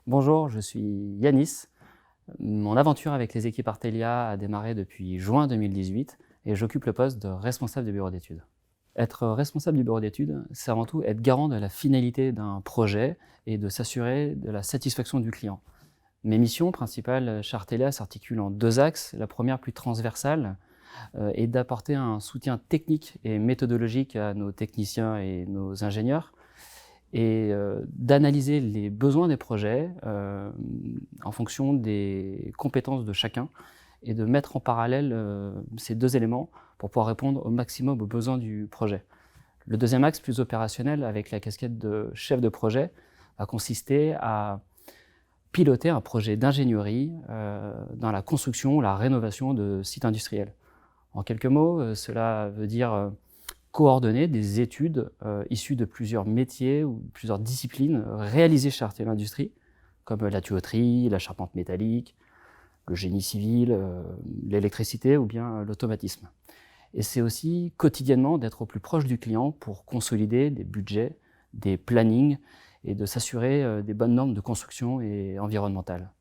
Bonjour, je suis Yanis. Mon aventure avec les équipes Artelia a démarré depuis juin 2018 et j'occupe le poste de responsable du bureau d'études. Être responsable du bureau d'études, c'est avant tout être garant de la finalité d'un projet et de s'assurer de la satisfaction du client. Mes missions principales chez Artelia s'articulent en deux axes. La première, plus transversale, est d'apporter un soutien technique et méthodologique à nos techniciens et nos ingénieurs, et d'analyser les besoins des projets en fonction des compétences de chacun et de mettre en parallèle ces deux éléments pour pouvoir répondre au maximum aux besoins du projet. Le deuxième axe, plus opérationnel, avec la casquette de chef de projet, va consister à piloter un projet d'ingénierie dans la construction ou la rénovation de sites industriels. En quelques mots, cela veut dire coordonner des études issues de plusieurs métiers ou plusieurs disciplines réalisées chez Artelia Industrie, comme la tuyauterie, la charpente métallique, le génie civil, l'électricité ou bien l'automatisme. Et c'est aussi quotidiennement d'être au plus proche du client pour consolider des budgets, des plannings et de s'assurer des bonnes normes de construction et environnementales.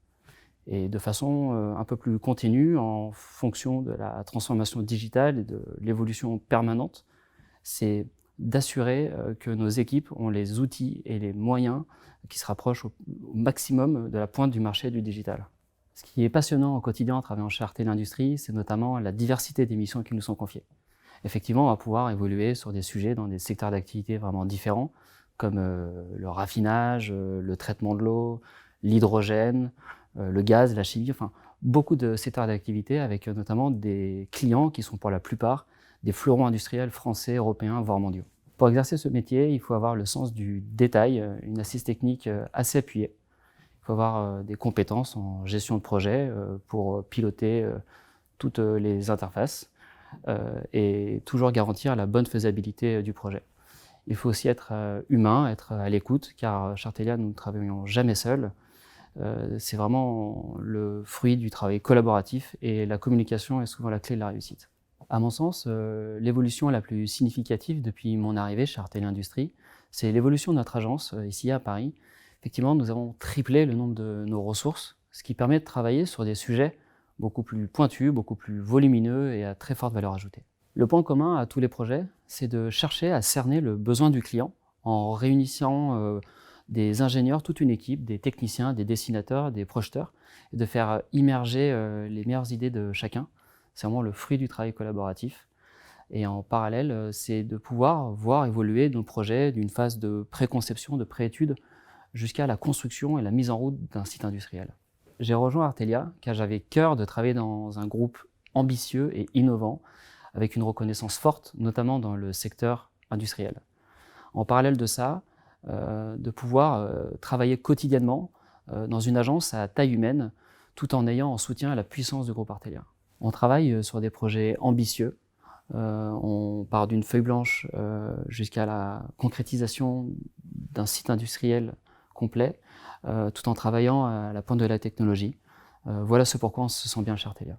Et de façon un peu plus continue, en fonction de la transformation digitale et de l'évolution permanente, c'est d'assurer que nos équipes ont les outils et les moyens qui se rapprochent au maximum de la pointe du marché du digital. Ce qui est passionnant au quotidien en travaillant chez Artelia Industrie, c'est notamment la diversité des missions qui nous sont confiées. Effectivement, on va pouvoir évoluer sur des sujets dans des secteurs d'activité vraiment différents, comme le raffinage, le traitement de l'eau, l'hydrogène, le gaz, la chimie, enfin beaucoup de secteurs d'activité avec notamment des clients qui sont pour la plupart des fleurons industriels français, européens, voire mondiaux. Pour exercer ce métier, il faut avoir le sens du détail, une assise technique assez appuyée. Il faut avoir des compétences en gestion de projet pour piloter toutes les interfaces et toujours garantir la bonne faisabilité du projet. Il faut aussi être humain, être à l'écoute, car chez Artelia, nous ne travaillons jamais seuls. C'est vraiment le fruit du travail collaboratif et la communication est souvent la clé de la réussite. À mon sens, l'évolution la plus significative depuis mon arrivée chez Artelia Industrie, c'est l'évolution de notre agence ici à Paris. Effectivement, nous avons triplé le nombre de nos ressources, ce qui permet de travailler sur des sujets beaucoup plus pointus, beaucoup plus volumineux et à très forte valeur ajoutée. Le point commun à tous les projets, c'est de chercher à cerner le besoin du client en réunissant des ingénieurs, toute une équipe, des techniciens, des dessinateurs, des projeteurs, et de faire immerger les meilleures idées de chacun. C'est vraiment le fruit du travail collaboratif. Et en parallèle, c'est de pouvoir voir évoluer nos projets d'une phase de préconception, de préétude, jusqu'à la construction et la mise en route d'un site industriel. J'ai rejoint Artelia car j'avais cœur de travailler dans un groupe ambitieux et innovant, avec une reconnaissance forte, notamment dans le secteur industriel. En parallèle de ça, de pouvoir travailler quotidiennement dans une agence à taille humaine, tout en ayant en soutien la puissance du groupe Artelia. On travaille sur des projets ambitieux. On part d'une feuille blanche jusqu'à la concrétisation d'un site industriel complet, tout en travaillant à la pointe de la technologie. Voilà ce pourquoi on se sent bien chez Artelia.